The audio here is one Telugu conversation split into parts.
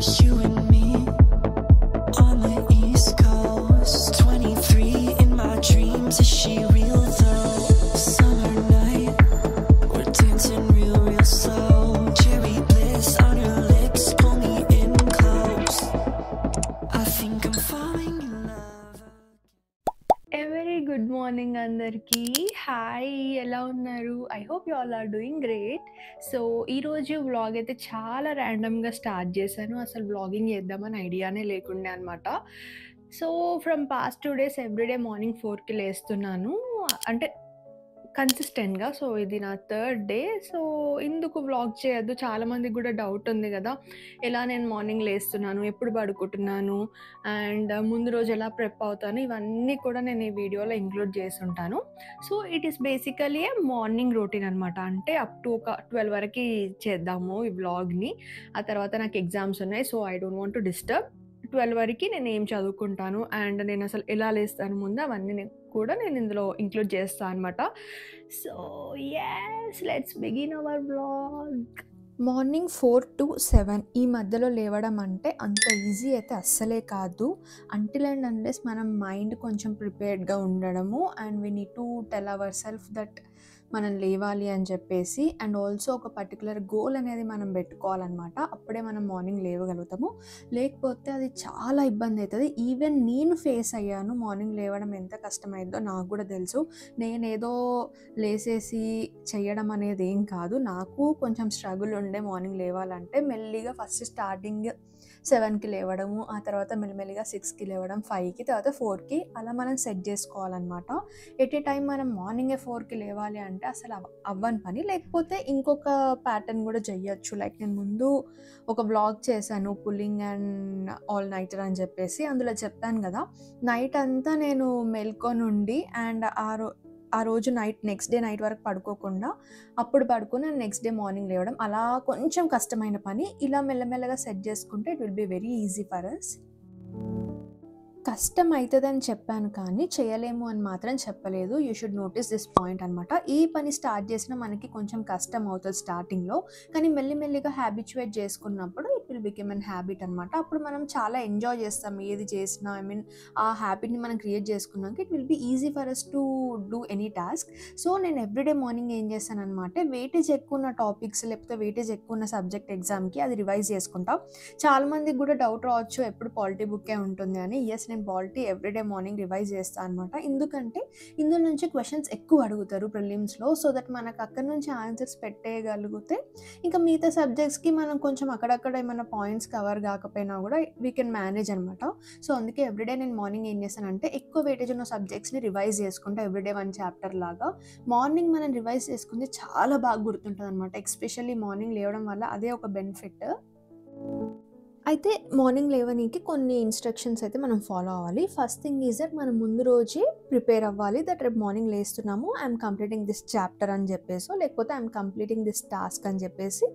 You and me on the East Coast. 23 in my dreams. Is she real though? Summer night, we're dancing real slow. Cherry bliss on your lips, pull me in close. I think I'm falling in love. Very good morning అందరికీ. హాయ్, ఎలా ఉన్నారు? I hope you all are doing great. So ఈరోజు వ్లాగ్ అయితే చాలా ర్యాండమ్గా స్టార్ట్ చేశాను. అసలు వ్లాగింగ్ చేద్దామని ఐడియానే లేకుండే అనమాట. So from past 2 days everyday morning 4కి లేస్తున్నాను, అంటే కన్సిస్టెంట్గా. సో ఇది నా 3rd డే. సో ఎందుకు వ్లాగ్ చేయొద్దు, చాలామందికి కూడా డౌట్ ఉంది కదా, ఎలా నేను మార్నింగ్ లేస్తున్నాను, ఎప్పుడు పడుకుంటున్నాను, అండ్ ముందు రోజు ఎలా ప్రెప్ అవుతాను, ఇవన్నీ కూడా నేను ఈ వీడియోలో ఇంక్లూడ్ చేసి ఉంటాను. So it is basically A morning routine అనమాట. అంటే అప్ టు ఒక 12 వరకు చేద్దాము ఈ వ్లాగ్ని. ఆ తర్వాత నాకు ఎగ్జామ్స్ ఉన్నాయి, so I don't want to disturb. 12 వరకు నేను ఏం చదువుకుంటాను అండ్ నేను అసలు ఎలా లేస్తాను ముందు, అవన్నీ కూడా నేను ఇందులో ఇంక్లూడ్ చేస్తాను అనమాట. So yes, let's begin our vlog. Morning 4 to 7 ఈ మధ్యలో లేవడం అంటే అంత ఈజీ అయితే అస్సలే కాదు. అంటిల్ అండ్ అన్లెస్ మనం మైండ్ కొంచెం ప్రిపేర్డ్గా ఉండడము, and we need to tell our self that మనం లేవాలి అని చెప్పేసి, అండ్ ఆల్సో ఒక పర్టికులర్ గోల్ అనేది మనం పెట్టుకోవాలన్నమాట. అప్పుడే మనం మార్నింగ్ లేవగలుగుతాము. లేకపోతే అది చాలా ఇబ్బంది అవుతుంది. ఈవెన్ నేను ఫేస్ అయ్యాను. మార్నింగ్ లేవడం ఎంత కష్టమైందో నాకు కూడా తెలుసు. నేనేదో లేసేసి చేయడం అనేది ఏం కాదు, నాకు కొంచెం స్ట్రగుల్ ఉండే మార్నింగ్ లేవాలంటే. మెల్లిగా ఫస్ట్ స్టార్టింగ్ 7కి లేవడము, ఆ తర్వాత మెల్లిమెల్లిగా 6కి లేవడం, 5కి, తర్వాత 4కి, అలా మనం సెట్ చేసుకోవాలన్నమాట. ఎట్ ఏ టైం మనం మార్నింగే 4కి లేవాలి అంటే అసలు అవ్వని పని. లేకపోతే ఇంకొక ప్యాటర్న్ కూడా చెయ్యొచ్చు. లైక్ నేను ముందు ఒక వ్లాగ్ చేశాను, పుల్లింగ్ అండ్ ఆల్ నైటర్ అని చెప్పేసి. అందులో చెప్పాను కదా, నైట్ అంతా నేను మెల్కొని ఉండి అండ్ ఆ రోజు నెక్స్ట్ డే నైట్ వరకు పడుకోకుండా అప్పుడు పడుకుని నెక్స్ట్ డే మార్నింగ్ లేవడం, అలా కొంచెం కష్టమైన పని. ఇలా మెల్లమెల్లగా సెట్ చేసుకుంటే it will be very easy for us. కష్టం అవుతుందని చెప్పాను కానీ చేయలేము అని మాత్రం చెప్పలేదు. You should notice this point అనమాట. ఈ పని స్టార్ట్ చేసినా మనకి కొంచెం కష్టం అవుతుంది స్టార్టింగ్లో, కానీ మెల్లిమెల్లిగా హ్యాబిచువేట్ చేసుకున్నప్పుడు it will become an habit అనమాట. అప్పుడు మనం చాలా ఎంజాయ్ చేస్తాం ఏది చేసినా. ఐ మీన్ ఆ హ్యాబిట్ని మనం క్రియేట్ చేసుకున్నాక it will be easy for us to do any task. So నేను ఎవ్రీడే మార్నింగ్ ఏం చేస్తాను అనమాట, వెయిటేజ్ ఎక్కువ ఉన్న టాపిక్స్ లేకపోతే వెయిటేజ్ ఎక్కువ ఉన్న సబ్జెక్ట్ ఎగ్జామ్కి అది రివైజ్ చేసుకుంటాం. చాలామందికి కూడా డౌట్ రావచ్చు ఎప్పుడు పాలిటీ బుక్కే ఉంటుంది అని. ఎస్, నేను పాలిటీ ఎవ్రీడే మార్నింగ్ రివైజ్ చేస్తాను అనమాట. ఎందుకంటే ఇందులో నుంచి క్వశ్చన్స్ ఎక్కువ అడుగుతారు ప్రిలిమ్స్లో. సో దట్ మనకు అక్కడ నుంచి ఆన్సర్స్ పెట్టేయగలిగితే ఇంకా మిగతా సబ్జెక్ట్స్కి మనం కొంచెం అక్కడక్కడ ఏమైనా పాయింట్స్ కవర్ కాకపోయినా కూడా వీ కెన్ మేనేజ్ అనమాట. సో అందుకే ఎవ్రీడే నేను మార్నింగ్ ఏం చేస్తానంటే ఎక్కువ వెయిటేజ్ ఉన్న సబ్జెక్ట్స్ని రివైజ్ చేసుకుంటా. ఎవ్రీడే 1 చాప్టర్ లాగా మార్నింగ్ మనం రివైజ్ చేసుకుంటే చాలా బాగా గుర్తుంటుంది అనమాట. ఎస్పెషల్లీ మార్నింగ్ లేవడం వల్ల అదే ఒక బెనిఫిట్. అయితే మార్నింగ్ లేవనీకి కొన్ని ఇన్స్ట్రక్షన్స్ అయితే మనం ఫాలో అవ్వాలి. ఫస్ట్ థింగ్ ఈజ్ దట్ మనం ముందు రోజే ప్రిపేర్ అవ్వాలి దట్ రేపు మార్నింగ్ లేస్తున్నాము, ఐఎమ్ కంప్లీటింగ్ దిస్ చాప్టర్ అని చెప్పేసి, లేకపోతే ఐఎమ్ కంప్లీటింగ్ దిస్ టాస్క్ అని చెప్పేసి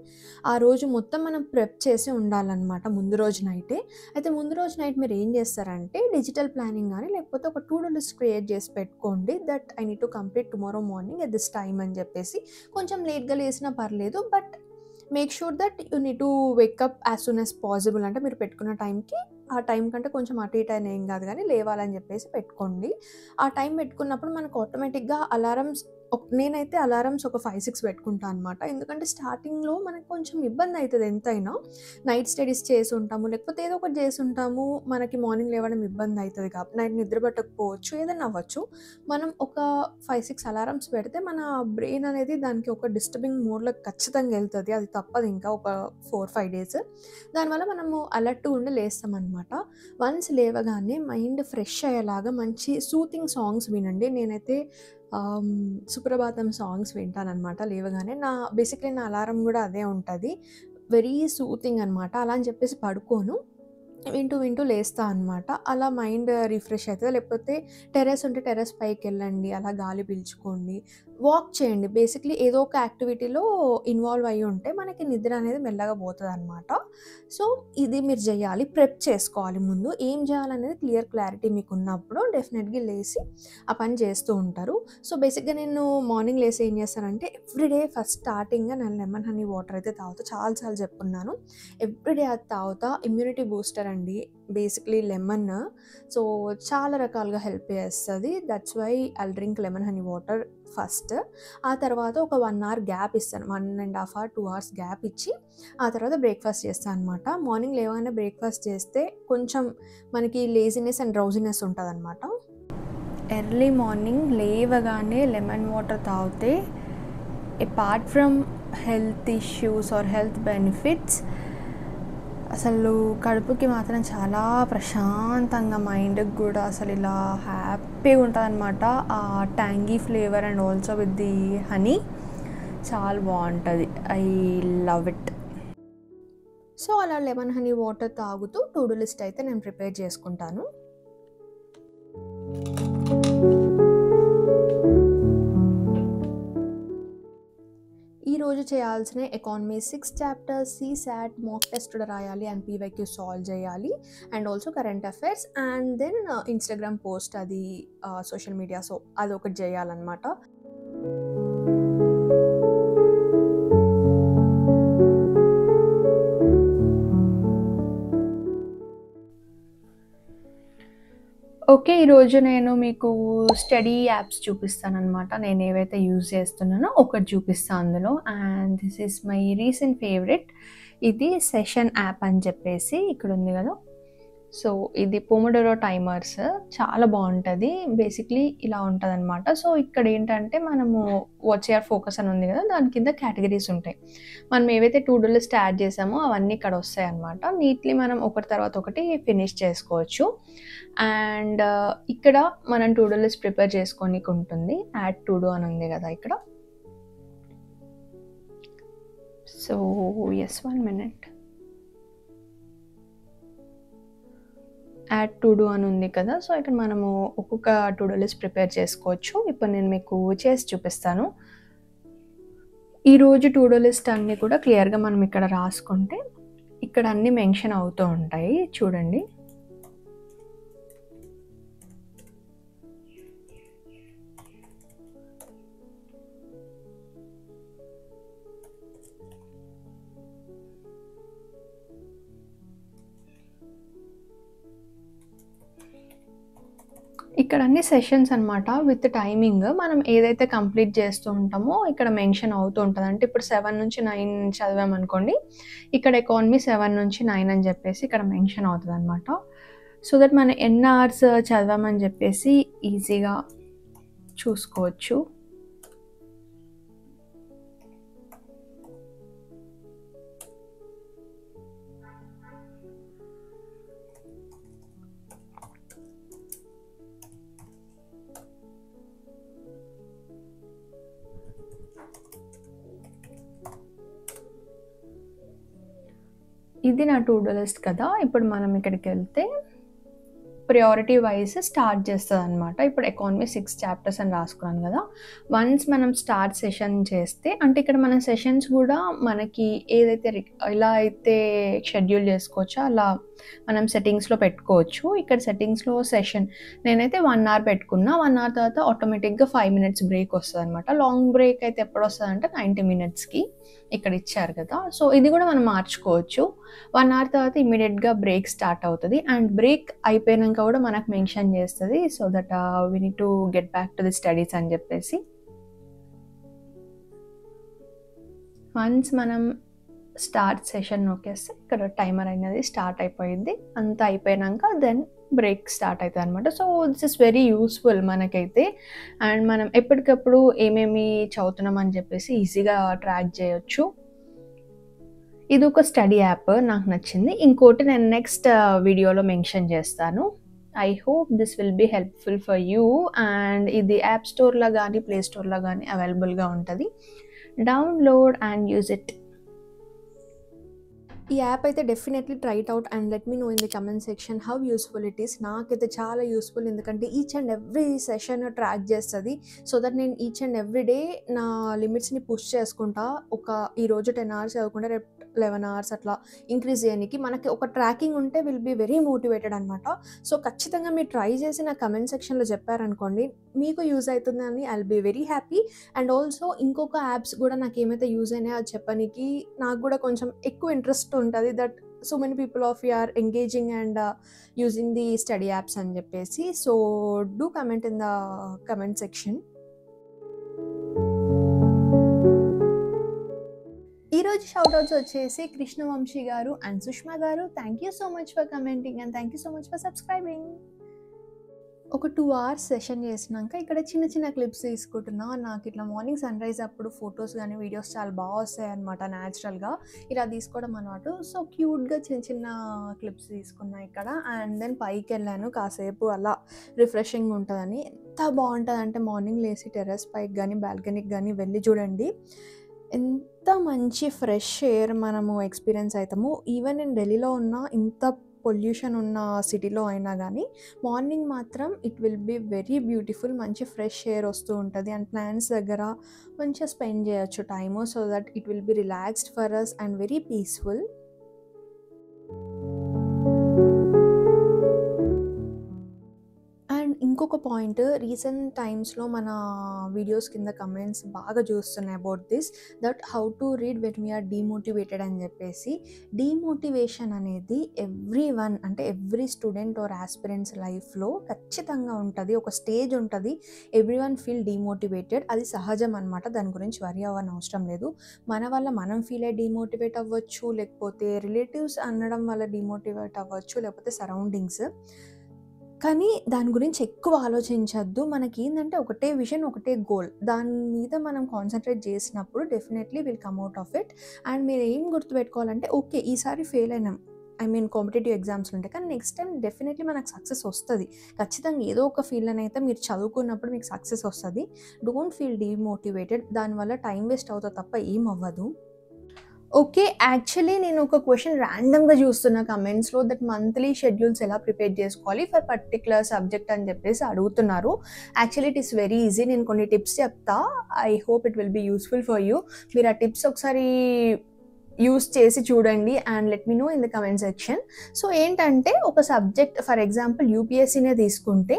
ఆ రోజు మొత్తం మనం ప్రెప్ చేసి ఉండాలన్నమాట ముందు రోజు నైటే. అయితే ముందు రోజు నైట్ మీరు ఏం చేస్తారంటే డిజిటల్ ప్లానింగ్ కానీ లేకపోతే ఒక టు డూ లిస్ట్ క్రియేట్ చేసి పెట్టుకోండి. That I need to complete tomorrow morning at this time అని చెప్పేసి. కొంచెం లేట్గా లేసినా పర్లేదు, but make sure that you need to wake up as soon as possible. అంటే మీరు పెట్టుకున్న టైంకి, ఆ టైం కంటే కొంచెం అటు ఇటు అయినా ఏం కాదు కానీ లేవాలని చెప్పేసి పెట్టుకోండి. ఆ టైం పెట్టుకున్నప్పుడు మనకు ఆటోమేటిక్గా అలారమ్స్, నేనైతే అలారమ్స్ ఒక 5-6 పెట్టుకుంటాను అనమాట. ఎందుకంటే స్టార్టింగ్లో మనకు కొంచెం ఇబ్బంది అవుతుంది. ఎంతైనా నైట్ స్టడీస్ చేసి ఉంటాము, లేకపోతే ఏదో ఒకటి చేసి ఉంటాము, మనకి మార్నింగ్ లేవడం ఇబ్బంది అవుతుంది కాబట్టి నైట్ నిద్ర పట్టకపోవచ్చు, ఏదైనా అవ్వచ్చు. మనం ఒక 5-6 అలారమ్స్ పెడితే మన బ్రెయిన్ అనేది దానికి ఒక డిస్టర్బింగ్ మోడ్లో ఖచ్చితంగా వెళ్తుంది. అది తప్పదు ఇంకా ఒక 4-5 days. దానివల్ల మనము అలర్ట్గా ఉండి లేస్తామన్నమాట. వన్స్ లేవగానే మైండ్ ఫ్రెష్ అయ్యేలాగా మంచి సూతింగ్ సాంగ్స్ వినండి. నేనైతే సుప్రభాతం సాంగ్స్ వింటానన్నమాట లేవగానే. బేసిక్లీ నా అలారం కూడా అదే ఉంటుంది, వెరీ సూతింగ్ అనమాట. అలా అని చెప్పేసి పడుకోను, వింటూ లేస్తా అనమాట. అలా మైండ్ రిఫ్రెష్ అయితది. లేకపోతే టెర్రస్ ఉంటే టెర్రస్ పైకెళ్ళండి. అలా గాలి పీల్చుకోండి. వాక్ చేయండి. బేసిక్‌లీ ఏదో ఒక యాక్టివిటీలో ఇన్వాల్వ్ అయ్యి ఉంటే మనకి నిద్ర అనేది మెల్లగా పోతదనమాట. సో, ఇది మీరు జేయాలి. ప్రెప్ చేసుకోవాలి ముందు. ఏం జేయాలనేది క్లారిటీ మీకున్నప్పుడు డెఫినెట్‌గా లేసి ఆ పని చేస్తూ ఉంటారు. సో, బేసిక్‌గా నేను మార్నింగ్ లేసి ఏం చేస్తానంటే ఎవ్రీడే ఫస్ట్ స్టార్టింగ్‌గా నేను లెమన్ హనీ వాటర్ అయితే తాగుతా. చాలా సార్లు చెప్పున్నాను. ఎవ్రీడే అది తాగుతా. ఇమ్యూనిటీ బూస్టర్ అండి. Basically lemon. సో, చాలా రకాలుగా హెల్ప్ చేస్తది. That's why I'll drink lemon honey water first. ఆ తర్వాత ఒక 1 అవర్ గ్యాప్ ఇస్తాను. 1½ అవర్, 2 అవర్స్ గ్యాప్ ఇచ్చి ఆ తర్వాత బ్రేక్‌ఫాస్ట్ చేస్తా అనమాట. మార్నింగ్ లేవగానే బ్రేక్‌ఫాస్ట్ చేస్తే కొంచెం మనకి లేజినెస్ అండ్ డ్రౌజినెస్ ఉంటదనమాట. ఎర్లీ మార్నింగ్ లేవగానే లెమన్ వాటర్ తాగితే apart from health issues or health benefits అసలు కడుపుకి మాత్రం చాలా ప్రశాంతంగా, మైండ్‌కి గూడా అసలు ఇలా హ్యాపీగా ఉంటదనమాట. ఆ tangy flavour and also with the honey చాలా బావుంటది. I love it. సో, అలా లెమన్ హనీ వాటర్ తాగుతూ టు డూ లిస్ట్ అయితే నేను ప్రిపేర్ చేసుకుంటాను. ఈరోజు చేయాల్సిన economy 6 chapters, CSAT mock test కూడా రాయాలి అండ్ పీవైక్యూ సాల్వ్ చేయాలి and also current affairs and then Instagram post అది సోషల్ మీడియా. సో, అదొకటి చేయాలన్నమాట. ఓకే. ఈరోజు నేను మీకు స్టడీ యాప్స్ చూపిస్తాననమాట. నేను ఏవైతే యూజ్ చేస్తున్నానో ఒకటి చూపిస్తా అందులో. And this is my recent favourite. ఇది సెషన్ యాప్ అని చెప్పేసి ఇక్కడ ఉంది కదా. సో, ఇది పొమోడోరో టైమర్స్ చాలా బాగుంటుంది. బేసిక్లీ ఇలా ఉంటుంది అనమాట. సో, ఇక్కడ ఏంటంటే మనము వాచ్ యువర్ ఫోకస్ అని ఉంది కదా, దాని కింద కేటగిరీస్ ఉంటాయి. మనం ఏవైతే టు డూ లిస్ట్ యాడ్ చేసామో అవన్నీ ఇక్కడ వస్తాయి అనమాట. నీట్లీ మనం ఒకటి తర్వాత ఒకటి ఫినిష్ చేసుకోవచ్చు. అండ్ ఇక్కడ మనం టు డూ లిస్ట్ ప్రిపేర్ చేసుకోనికి ఉంటుంది. యాడ్ టు డూ అని ఉంది కదా ఇక్కడ. So yes 1 minute. యాడ్ టు డూ అని ఉంది కదా. సో, ఇక్కడ మనము ఒక్కొక్క టు డూ లిస్ట్ ప్రిపేర్ చేసుకోవచ్చు. ఇప్పుడు నేను మీకు చేసి చూపిస్తాను. ఈరోజు టు డూ లిస్ట్ అన్నీ కూడా క్లియర్గా మనం ఇక్కడ రాసుకుంటే ఇక్కడ అన్నీ మెన్షన్ అవుతూ ఉంటాయి చూడండి. ఇక్కడ అన్ని సెషన్స్ అనమాట విత్ టైమింగ్. మనం ఏదైతే కంప్లీట్ చేస్తూ ఉంటామో ఇక్కడ మెన్షన్ అవుతూ ఉంటుంది. అంటే ఇప్పుడు 7 నుంచి 9 చదివామనుకోండి, ఇక్కడ ఎకానమీ 7 నుంచి 9 అని చెప్పేసి ఇక్కడ మెన్షన్ అవుతుంది అనమాట. సో దట్ మనం ఎన్ని అవర్స్ చదివామని చెప్పేసి ఈజీగా చూసుకోవచ్చు. ఇది నా టు డూ లిస్ట్ కదా. ఇప్పుడు మనం ఇక్కడికి వెళ్తే ప్రయారిటీ వైజ్ స్టార్ట్ చేస్తుంది అనమాట. ఇప్పుడు ఎకానమీ 6 చాప్టర్స్ అని రాసుకున్నాను కదా. వన్స్ మనం స్టార్ట్ సెషన్ చేస్తే, అంటే ఇక్కడ మన సెషన్స్ కూడా మనకి ఏదైతే ఇలా అయితే షెడ్యూల్ చేసుకోవచ్చో అలా మనం సెట్టింగ్స్లో పెట్టుకోవచ్చు. ఇక్కడ సెట్టింగ్స్లో సెషన్ నేనైతే 1 అవర్ పెట్టుకున్నా. 1 అవర్ తర్వాత ఆటోమేటిక్గా 5 minutes బ్రేక్ వస్తుంది అనమాట. లాంగ్ బ్రేక్ అయితే ఎప్పుడు వస్తుంది అంటే 90 minutesకి ఇక్కడ ఇచ్చారు కదా. సో ఇది కూడా మనం మార్చుకోవచ్చు. 1 అవర్ తర్వాత ఇమీడియట్గా బ్రేక్ స్టార్ట్ అవుతుంది. అండ్ బ్రేక్ అయిపోయినాక కూడా మనకు మెన్షన్ చేస్తుంది. So that we need to get back to the studies అని చెప్పేసి. వన్స్ మనం స్టార్ట్ సెషన్ నొక్కేస్తే ఇక్కడ టైమర్ అనేది స్టార్ట్ అయిపోయింది. అంతా అయిపోయినాక దెన్ బ్రేక్ స్టార్ట్ అవుతుంది అనమాట. So this is very useful మనకైతే. అండ్ మనం ఎప్పటికప్పుడు ఏమేమి చదువుతున్నాం అని చెప్పేసి ఈజీగా ట్రాక్ చేయొచ్చు. ఇది ఒక స్టడీ యాప్, నాకు నచ్చింది. ఇంకోటి నేను నెక్స్ట్ వీడియోలో మెన్షన్ చేస్తాను. I hope this will be helpful for you. And ఇది యాప్ స్టోర్లో కానీ ప్లే స్టోర్లో కానీ అవైలబుల్గా ఉంటుంది. Download and use it. ఈ యాప్ అయితే definitely try it out and let me know in the comment section how useful it is. నాకైతే చాలా యూస్ఫుల్, ఎందుకంటే each and every session track చేస్తుంది. సో దట్ నేను ఈచ్ అండ్ ఎవ్రీ డే నా లిమిట్స్ని పుష్ చేసుకుంటా. ఈరోజు 10 hours చదువుకుంటే రేపు 11 hours అట్లా ఇంక్రీజ్ చేయడానికి మనకి ఒక ట్రాకింగ్ ఉంటే విల్ బీ వెరీ మోటివేటెడ్ అనమాట. సో ఖచ్చితంగా మీరు ట్రై చేసి నా కమెంట్ సెక్షన్లో చెప్పారనుకోండి, మీకు యూజ్ అవుతుందని I will be very happy. And also ఇంకొక యాప్స్ కూడా నాకు ఏమైతే యూజ్ అయినాయో అది చెప్పడానికి నాకు కూడా కొంచెం ఎక్కువ ఇంట్రెస్ట్ ఉంటుంది. That so many people of you are engaging and using the study apps అని చెప్పేసి. So do comment in the comment section. ఈరోజు షౌట్అవుట్స్ వచ్చేసి Krishnavamsi garu and Sushma garu. Thank you so much for commenting and thank you so much for subscribing. ఒక 2 hours సెషన్ చేసినాక ఇక్కడ చిన్న చిన్న క్లిప్స్ తీసుకుంటున్నా. నాకు ఇట్లా మార్నింగ్ సన్ రైజ్ అప్పుడు ఫొటోస్ కానీ వీడియోస్ చాలా బాగా వస్తాయి అనమాట న్యాచురల్గా, ఇలా తీసుకోవడం అన్నమాట. సో క్యూట్గా చిన్న చిన్న క్లిప్స్ తీసుకున్నా ఇక్కడ. అండ్ దెన్ పైకి వెళ్ళాను, కాసేపు అలా రిఫ్రెషింగ్ ఉంటుందని. ఎంత బాగుంటుంది అంటే మార్నింగ్ లేసి టెర్రస్ పైకి కానీ బాల్కనీకి కానీ వెళ్ళి చూడండి, ఎంత మంచి ఫ్రెష్ ఎయిర్ మనము ఎక్స్పీరియన్స్ అవుతాము. ఈవెన్ నేను ఢిల్లీలో ఉన్న ఇంత పొల్యూషన్ ఉన్న సిటీలో అయినా కానీ మార్నింగ్ మాత్రం it will be very beautiful. మంచి ఫ్రెష్ ఎయిర్ వస్తూ ఉంటుంది అండ్ ప్లాంట్స్ దగ్గర మంచిగా స్పెండ్ చేయొచ్చు time. So that it will be relaxed for us and very peaceful. And ఇంకొక పాయింట్, రీసెంట్ టైమ్స్లో మన వీడియోస్ కింద కమెంట్స్ బాగా చూస్తున్నాయి about this, that how to read when we're demotivated అని చెప్పేసి. డీమోటివేషన్ అనేది ఎవ్రీ స్టూడెంట్ ఆర్ ఆస్పిరెంట్స్ లైఫ్లో ఖచ్చితంగా ఉంటుంది. ఒక స్టేజ్ ఉంటుంది, ఎవ్రీవన్ ఫీల్ డీమోటివేటెడ్, అది సహజం అనమాట. దాని గురించి వరి అవ్వని అవసరం లేదు. మన వల్ల మనం ఫీల్ అయ్యి డీమోటివేట్ అవ్వచ్చు, లేకపోతే రిలేటివ్స్ అనడం వల్ల డీమోటివేట్ అవ్వచ్చు, లేకపోతే సరౌండింగ్స్. కానీ దాని గురించి ఎక్కువ ఆలోచించద్దు. మనకి ఏంటంటే ఒకటే విజన్, ఒకటే గోల్, దాని మీద మనం కాన్సన్ట్రేట్ చేసినప్పుడు definitely will come out of it. And మీరు ఏం గుర్తుపెట్టుకోవాలంటే, ఓకే ఈసారి ఫెయిల్ అయినాం, కాంపిటేటివ్ ఎగ్జామ్స్ ఉంటాయి, కానీ నెక్స్ట్ టైం డెఫినెట్లీ మనకు సక్సెస్ వస్తుంది. ఖచ్చితంగా ఏదో ఒక ఫీల్డ్ అయితే మీరు చదువుకున్నప్పుడు మీకు సక్సెస్ వస్తుంది. డోంట్ ఫీల్ డీమోటివేటెడ్, దానివల్ల టైం వేస్ట్ అవుతుంది తప్ప ఏం అవ్వదు. ఓకే, యాక్చువల్లీ నేను ఒక క్వశ్చన్ ర్యాండమ్గా చూస్తున్నా కమెంట్స్లో, దట్ మంత్లీ షెడ్యూల్స్ ఎలా ప్రిపేర్ చేసుకోవాలి ఫర్ పర్టికులర్ సబ్జెక్ట్ అని చెప్పేసి అడుగుతున్నారు. Actually it is very easy. నేను కొన్ని టిప్స్ చెప్తా, I hope it will be useful for you. మీరు ఆ టిప్స్ ఒకసారి యూస్ చేసి చూడండి and let me know in the comment section. So ఏంటంటే, ఒక సబ్జెక్ట్ ఫర్ ఎగ్జాంపుల్ యూపీఎస్సీనే తీసుకుంటే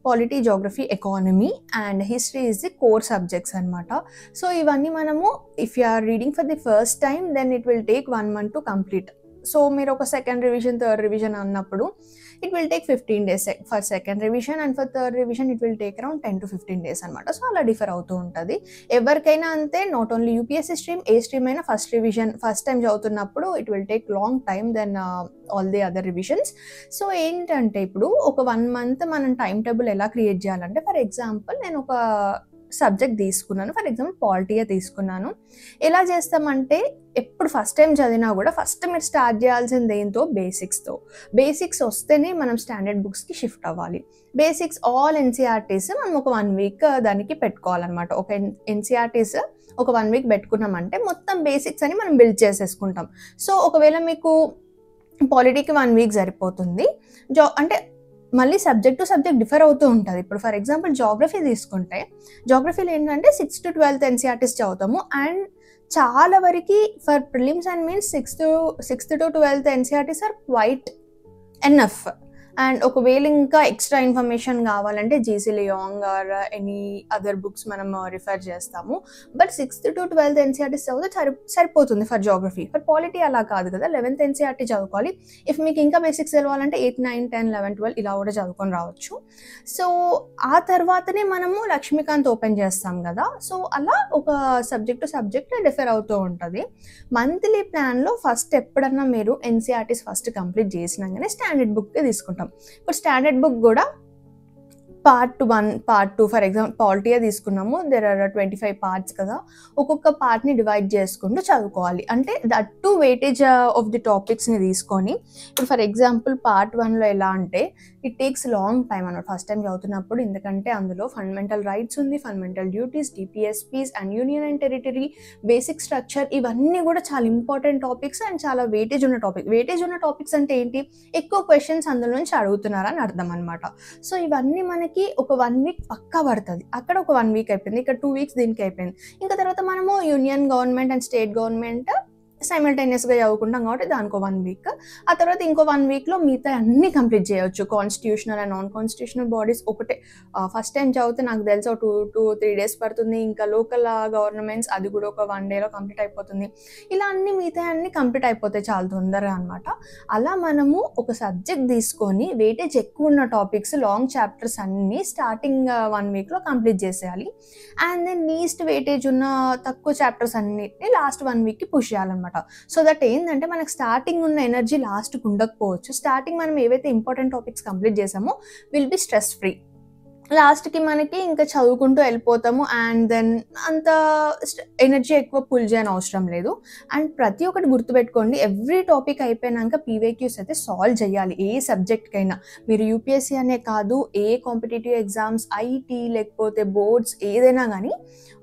polity, geography, economy and history is the core subjects అనమాట. సో ఇవన్నీ మనము if you are reading for the first time then it will take 1 month to complete. So మీరు ఒక సెకండ్ రివిజన్, థర్డ్ రివిజన్ అన్నప్పుడు it will take 15 days for second revision and for third revision it will take around 10 to 15 days అనమాట. సో అలా డిఫర్ అవుతూ ఉంటుంది. ఎవరికైనా అంతే, నాట్ ఓన్లీ యూపీఎస్సీ స్ట్రీమ్, ఏ స్ట్రీమ్ అయినా ఫస్ట్ రివిజన్ ఫస్ట్ టైం చదువుతున్నప్పుడు it will take long time then all the other revisions. So ఏంటంటే, ఇప్పుడు ఒక 1 month మనం టైం టేబుల్ ఎలా క్రియేట్ చేయాలంటే, ఫర్ ఎగ్జాంపుల్ నేను ఒక సబ్జెక్ట్ తీసుకున్నాను, ఫర్ ఎగ్జాంపుల్ పాలిటీయే తీసుకున్నాను. ఎలా చేస్తామంటే, ఎప్పుడు ఫస్ట్ టైం చదివినా కూడా ఫస్ట్ మీరు స్టార్ట్ చేయాల్సింది దేంతో, బేసిక్స్తో. బేసిక్స్ వస్తేనే మనం స్టాండర్డ్ బుక్స్కి షిఫ్ట్ అవ్వాలి. బేసిక్స్ ఆల్ ఎన్సీఆర్టీస్ మనం ఒక 1 week దానికి పెట్టుకోవాలన్నమాట. ఒక ఎన్సీఆర్టీస్ ఒక 1 week పెట్టుకున్నామంటే మొత్తం బేసిక్స్ అని మనం బిల్డ్ చేసేసుకుంటాం. సో ఒకవేళ మీకు పాలిటీకి 1 week సరిపోతుంది. అంటే మళ్ళీ సబ్జెక్ట్ టు సబ్జెక్ట్ డిఫర్ అవుతూ ఉంటుంది. ఇప్పుడు ఫర్ ఎగ్జాంపుల్ జాగ్రఫీ తీసుకుంటే, జాగ్రఫీలో ఏంటంటే 6th to 12th ఎన్సీఆర్టీస్ చదువుతాము. అండ్ చాలా వరకు for prelims and means 6th to 12th NCERTs are quite enough. And ఒకవేళ ఇంకా ఎక్స్ట్రా ఇన్ఫర్మేషన్ కావాలంటే GC Leong or any other books మనం రిఫర్ చేస్తాము. But 6th to 12th NCERTs చదివితే సరిపోతుంది ఫర్ జాగ్రఫీ. ఫర్ పాలిటీ అలా కాదు కదా, 11th ఎన్సీఆర్టీ చదువుకోవాలి. ఇఫ్ మీకు ఇంకా బేసిక్స్ తెలవాలంటే 8, 9, 10, 11, 12 ఇలా కూడా చదువుకొని రావచ్చు. సో ఆ తర్వాతనే మనము లక్ష్మీకాంత్ ఓపెన్ చేస్తాం కదా. సో అలా ఒక సబ్జెక్ట్ టు సబ్జెక్ట్ డిఫర్ అవుతూ ఉంటుంది. మంత్లీ ప్లాన్లో ఫస్ట్ ఎప్పుడన్నా మీరు ఎన్సీఆర్టీస్ ఫస్ట్ కంప్లీట్ చేసినాకనే స్టాండర్డ్ బుక్ తీసుకుంటాం. ఇప్పుడు స్టాండర్డ్ బుక్ కూడా పార్ట్ 1, పార్ట్ 2 ఫర్ ఎగ్జాంపుల్ పాలిటీయే తీసుకున్నాము. దేర్ ఆర్ 25 పార్ట్స్ కదా. ఒక్కొక్క పార్ట్‌ని డివైడ్ చేసుకుంటూ చదువుకోవాలి. అంటే that to weightage of the టాపిక్స్‌ని తీసుకొని ఇప్పుడు ఫర్ ఎగ్జాంపుల్ పార్ట్ 1లో ఎలా అంటే ఇట్ టేక్స్ లాంగ్ టైమ్ అన్నమాట ఫస్ట్ టైం చదువుతున్నప్పుడు. ఎందుకంటే అందులో ఫండమెంటల్ రైట్స్ ఉంది, fundamental duties, DPSPs and union and territory, basic structure, ఇవన్నీ కూడా చాలా ఇంపార్టెంట్ టాపిక్స్ అండ్ చాలా వెయిటేజ్ ఉన్న టాపిక్. వెయిటేజ్ ఉన్న టాపిక్స్ అంటే ఏంటి? ఎక్కువ క్వశ్చన్స్ అందులో నుంచి అడుగుతున్నారని అర్థం అనమాట. సో ఇవన్నీ మనకి ఒక 1 వీక్ పక్కా పడుతుంది. అక్కడ ఒక 1 వీక్ అయిపోయింది, ఇక్కడ 2 వీక్స్ దీనికి అయిపోయింది. ఇంకా తర్వాత మనము union government and state government సైమల్టేనియస్గా చదువుకుంటాం కాబట్టి దానికో 1 వీక్. ఆ తర్వాత ఇంకో 1 వీక్లో మిగతా అన్నీ కంప్లీట్ చేయొచ్చు. Constitutional and non constitutional bodies ఒకటే. ఫస్ట్ టైం చదివితే నాకు తెలిసి ఒక 2-3 డేస్ పడుతుంది. ఇంకా లోకల్ గవర్నమెంట్స్ అది కూడా ఒక 1 డేలో కంప్లీట్ అయిపోతుంది. ఇలా అన్ని మిగతా అన్నీ కంప్లీట్ అయిపోతాయి చాలా తొందరగా అనమాట. అలా మనము ఒక సబ్జెక్ట్ తీసుకొని వెయిటేజ్ ఎక్కువ ఉన్న టాపిక్స్, లాంగ్ చాప్టర్స్ అన్నీ స్టార్టింగ్ 1 వీక్లో కంప్లీట్ చేసేయాలి. అండ్ దెన్ లీస్ట్ వెయిటేజ్ ఉన్న తక్కువ చాప్టర్స్ అన్నిటిని లాస్ట్ 1 వీక్కి పుష్ చేయాలన్నమాట. సో దట్ ఏంటంటే మనకు స్టార్టింగ్ ఉన్న ఎనర్జీ లాస్ట్కి ఉండకపోవచ్చు. స్టార్టింగ్ మనం ఏవైతే ఇంపార్టెంట్ టాపిక్స్ కంప్లీట్ చేసామో విల్ బి స్ట్రెస్ ఫ్రీ. లాస్ట్కి మనకి ఇంకా చదువుకుంటూ వెళ్ళిపోతాము. అండ్ దెన్ అంత ఎనర్జీ ఎక్కువ పుల్ చేయని అవసరం లేదు. అండ్ ప్రతి ఒక్కటి గుర్తుపెట్టుకోండి, ఎవ్రీ టాపిక్ అయిపోయినాక PYQs అయితే సాల్వ్ చేయాలి. ఏ సబ్జెక్ట్కైనా మీరు UPSC అనే కాదు, ఏ కాంపిటేటివ్ ఎగ్జామ్స్, IT లేకపోతే బోర్డ్స్ ఏదైనా కానీ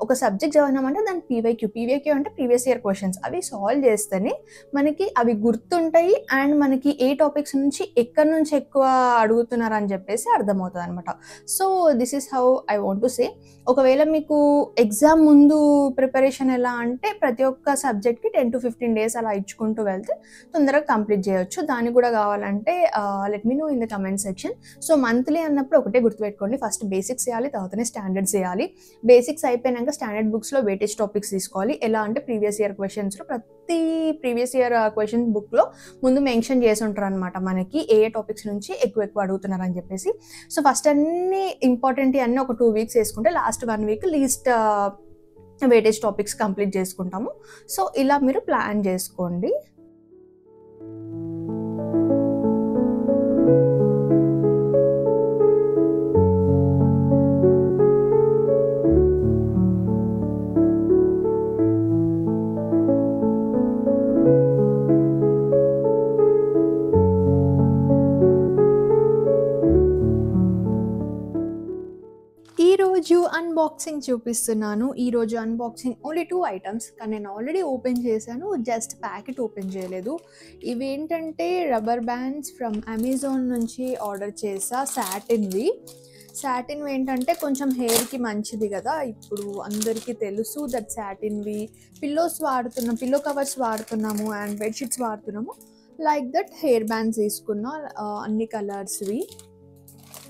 ఒక సబ్జెక్ట్ చదివినామంటే దాని PYQ అంటే ప్రీవియస్ ఇయర్ క్వశ్చన్స్, అవి సాల్వ్ చేస్తేనే మనకి అవి గుర్తుంటాయి. అండ్ మనకి ఏ టాపిక్స్ నుంచి ఎక్కడి నుంచి ఎక్కువ అడుగుతున్నారు అని చెప్పేసి అర్థమవుతుంది అనమాట. So this is how I want to say. ఒకవేళ మీకు ఎగ్జామ్ ముందు ప్రిపరేషన్ ఎలా అంటే ప్రతి ఒక్క సబ్జెక్ట్కి 10 to 15 days అలా ఇచ్చుకుంటూ వెళ్తే తొందరగా కంప్లీట్ చేయొచ్చు. దానికి కూడా కావాలంటే let me know in the comment section. So monthly అన్నప్పుడు ఒకటే గుర్తుపెట్టుకోండి, ఫస్ట్ బేసిక్స్ చేయాలి, తర్వాతనే స్టాండర్డ్స్ చేయాలి. బేసిక్స్ అయిపోయినాక స్టాండర్డ్ బుక్స్లో వెయిటేజ్ టాపిక్స్ తీసుకోవాలి. ఎలా అంటే ప్రీవియస్ ఇయర్ క్వశ్చన్స్లో ప్రతి ప్రీవియస్ ఇయర్ క్వశ్చన్ బుక్లో ముందు మెన్షన్ చేసి ఉంటారు అనమాట మనకి ఏ టాపిక్స్ నుంచి ఎక్కువ అడుగుతున్నారు అని చెప్పేసి. సో ఫస్ట్ అన్ని ఇంపార్టెంట్ అన్నీ ఒక 2 వీక్స్ వేసుకుంటే last 1 week least weightage topics complete చేసుకుంటాము. సో ఇలా మీరు ప్లాన్ చేసుకోండి. ఈరోజు అన్బాక్సింగ్ చూపిస్తున్నాను. ఈరోజు అన్బాక్సింగ్ ఓన్లీ 2 items, కానీ నేను ఆల్రెడీ ఓపెన్ చేశాను, జస్ట్ ప్యాకెట్ ఓపెన్ చేయలేదు. ఇవేంటంటే రబ్బర్ బ్యాండ్స్ ఫ్రమ్ అమెజాన్ నుంచి ఆర్డర్ చేసా. సాటిన్వి ఏంటంటే కొంచెం హెయిర్కి మంచిది కదా. ఇప్పుడు అందరికీ తెలుసు దట్ సాటిన్వి పిల్లో కవర్స్ వాడుతున్నాము అండ్ బెడ్షీట్స్ వాడుతున్నాము. లైక్ దట్ హెయిర్ బ్యాండ్స్ తీసుకున్నా, అన్ని కలర్స్వి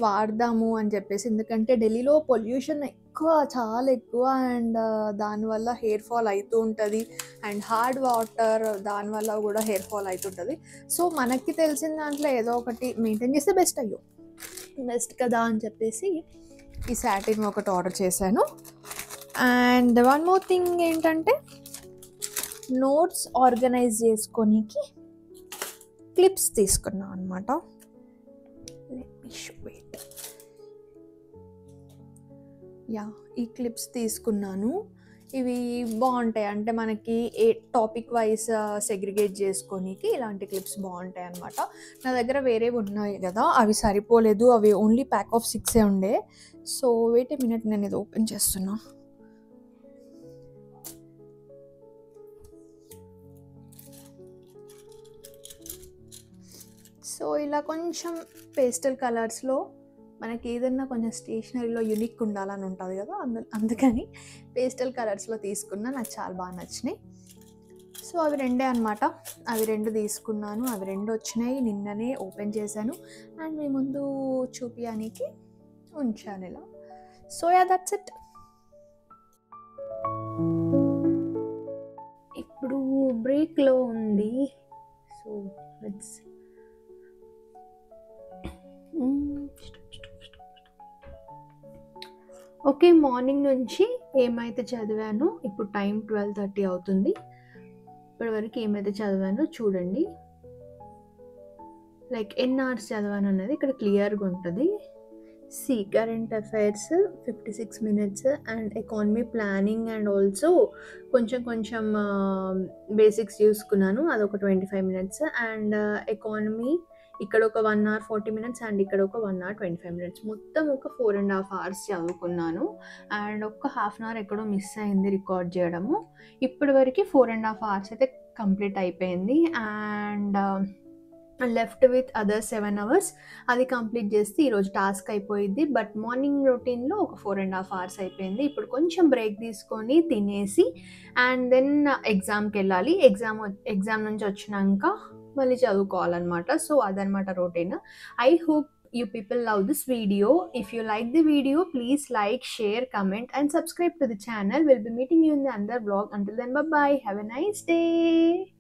వాడదాము అని చెప్పేసి. ఎందుకంటే ఢిల్లీలో పొల్యూషన్ చాలా ఎక్కువ అండ్ దానివల్ల హెయిర్ ఫాల్ అవుతూ ఉంటుంది. అండ్ హార్డ్ వాటర్ దానివల్ల కూడా హెయిర్ ఫాల్ అవుతుంటుంది. సో మనకి తెలిసిన దాంట్లో ఏదో ఒకటి మెయింటైన్ చేస్తే బెస్ట్ కదా అని చెప్పేసి ఈ సాటిన్ ఒకటి ఆర్డర్ చేశాను. అండ్ వన్ మోర్ థింగ్ ఏంటంటే నోట్స్ ఆర్గనైజ్ చేసుకోనికి క్లిప్స్ తీసుకున్నాను అనమాట. ఈ క్లిప్స్ తీసుకున్నాను. ఇవి బాగుంటాయి, అంటే మనకి ఏ టాపిక్ వైజ్ సెగ్రిగేట్ చేసుకోనికి ఇలాంటి క్లిప్స్ బాగుంటాయి అన్నమాట. నా దగ్గర వేరేవి ఉన్నాయి కదా, అవి సరిపోలేదు, అవి ఓన్లీ ప్యాక్ ఆఫ్ 6 ఉండే. సో వెయిట్ ఏ మినిట్, నేను ఇది ఓపెన్ చేస్తున్నా. సో ఇలా కొంచెం పేస్టల్ కలర్స్లో మనకి ఏదన్నా కొంచెం స్టేషనరీలో యూనిక్ ఉండాలని ఉంటుంది కదా, అందుకని పేస్టల్ కలర్స్లో తీసుకున్నా. నాకు చాలా బాగా నచ్చినాయి. సో అవి 2 అనమాట. అవి 2 తీసుకున్నాను. అవి 2 వచ్చినాయి, నిన్ననే ఓపెన్ చేశాను అండ్ మీ ముందు చూపించడానికి ఉంచాను ఇలా. So that's it. ఇప్పుడు బ్రేక్లో ఉంది. సో లెట్స్ ఓకే, మార్నింగ్ నుంచి ఏమైతే చదివానో, ఇప్పుడు టైం 12:30 అవుతుంది. ఇప్పటివరకు ఏమైతే చదివానో చూడండి. లైక్ ఎన్ని అవర్స్ చదివాను అనేది ఇక్కడ క్లియర్గా ఉంటుంది. See current affairs 56 minutes and economy planning and also కొంచెం బేసిక్స్ చూసుకున్నాను, అదొక 25 మినిట్స్. అండ్ ఎకానమీ ఇక్కడ ఒక 1 hour 40 మినిట్స్ అండ్ ఇక్కడ ఒక 1 hour 25 మినిట్స్, మొత్తం ఒక 4.5 hours చదువుకున్నాను. అండ్ ఒక్క హాఫ్ అన్ అవర్ ఎక్కడో మిస్ అయింది రికార్డ్ చేయడము. ఇప్పటి వరకు 4.5 hours అయితే కంప్లీట్ అయిపోయింది. And left with other 7 hours, అది కంప్లీట్ చేస్తే ఈరోజు టాస్క్ అయిపోయింది. బట్ మార్నింగ్ రొటీన్లో ఒక 4.5 hours అయిపోయింది. ఇప్పుడు కొంచెం బ్రేక్ తీసుకొని తినేసి అండ్ దెన్ ఎగ్జామ్కి వెళ్ళాలి. ఎగ్జామ్ నుంచి వచ్చినాక మళ్ళీ చదువుకోవాలన్నమాట. సో అదనమాట routine. I hope you people love this video. If you like the video, please like, share, comment and subscribe to the channel. We'll be meeting you in the another vlog. Until then, bye bye, have a nice day.